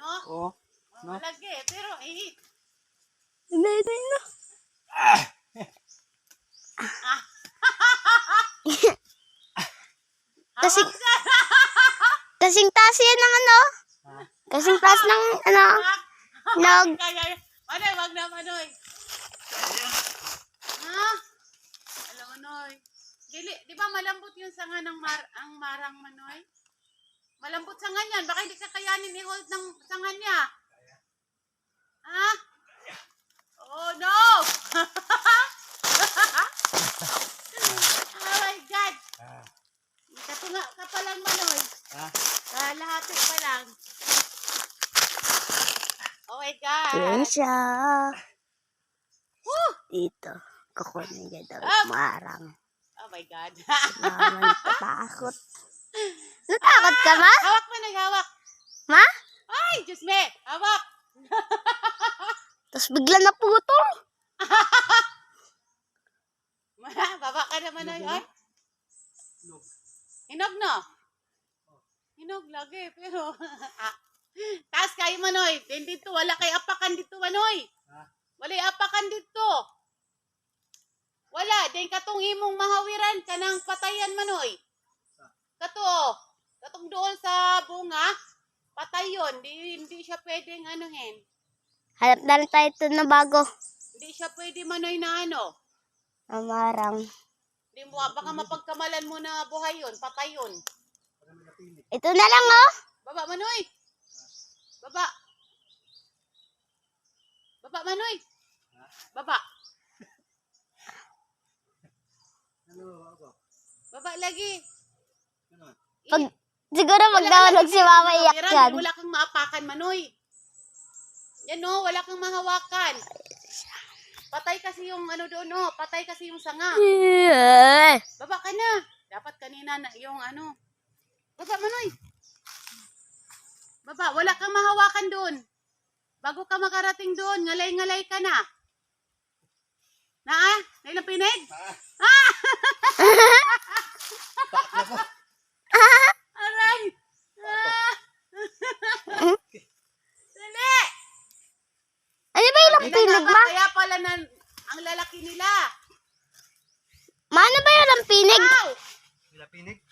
No? Oo. No? Malagi, pero Hindi na. Kasing, hawak ka. kasing taas yan ng ano. Kasing taas ng ano. Nog. Manoy, wag na Manoy. Ha? Alam Manoy. Di ba malambot yung sanga ng ang marang Manoy? Malambot sanga niyan. Baka hindi kakayanin i-hold ng sanga niya. Ha? Oh no! Oh my God! Katunga ka pa lang Manoy. Lahati pa lang. Oh my God! Yan siya. Woo! Dito. Kukunin niya daw. Marang. Oh my God! Naman tatakot. Natakot ka ma? Hawak Manoy, hawak! Ma? Ay! Diyos me! Hawak! Tapos bigla naputol. Baba ka na Manoy. Ay! Hinog no? Hinog lagi, pero... Taas kayo Manoy. Dito, wala kay apakan dito Manoy. Wala apakan dito. Wala. Din katong imong mahawiran ka ng patayan Manoy. Kato. Katong doon sa bunga. Patay yun. Hindi siya pwedeng anuhin. Hanap na lang tayo ito na bago. Hindi siya pwede Manoy na ano. Marang. Hindi mo, baka mapagkamalan mo na buhay yun. Patay yun. Ito na lang oh. Baba Manoy. Baba. Baba Manoy. Baba. Baba lagi. Pag, siguro magdawalog si mama iyak yan. Wala kang maapakan Manoy. Yan o, wala kang mahawakan. Patay kasi yung ano doon o. Patay kasi yung sanga. Baba ka na. Dapat kanina na yung ano. Baba Manoy. Baba, wala kang mahawakan doon. Bago ka makarating doon, ngalay-ngalay ka na. Na ah? Nailang pinig? Aray! Dali! Ano ba yung lampinig ma? Kaya pala ang lalaki nila. Ma, ano ba yung lampinig? Ow! Pinig?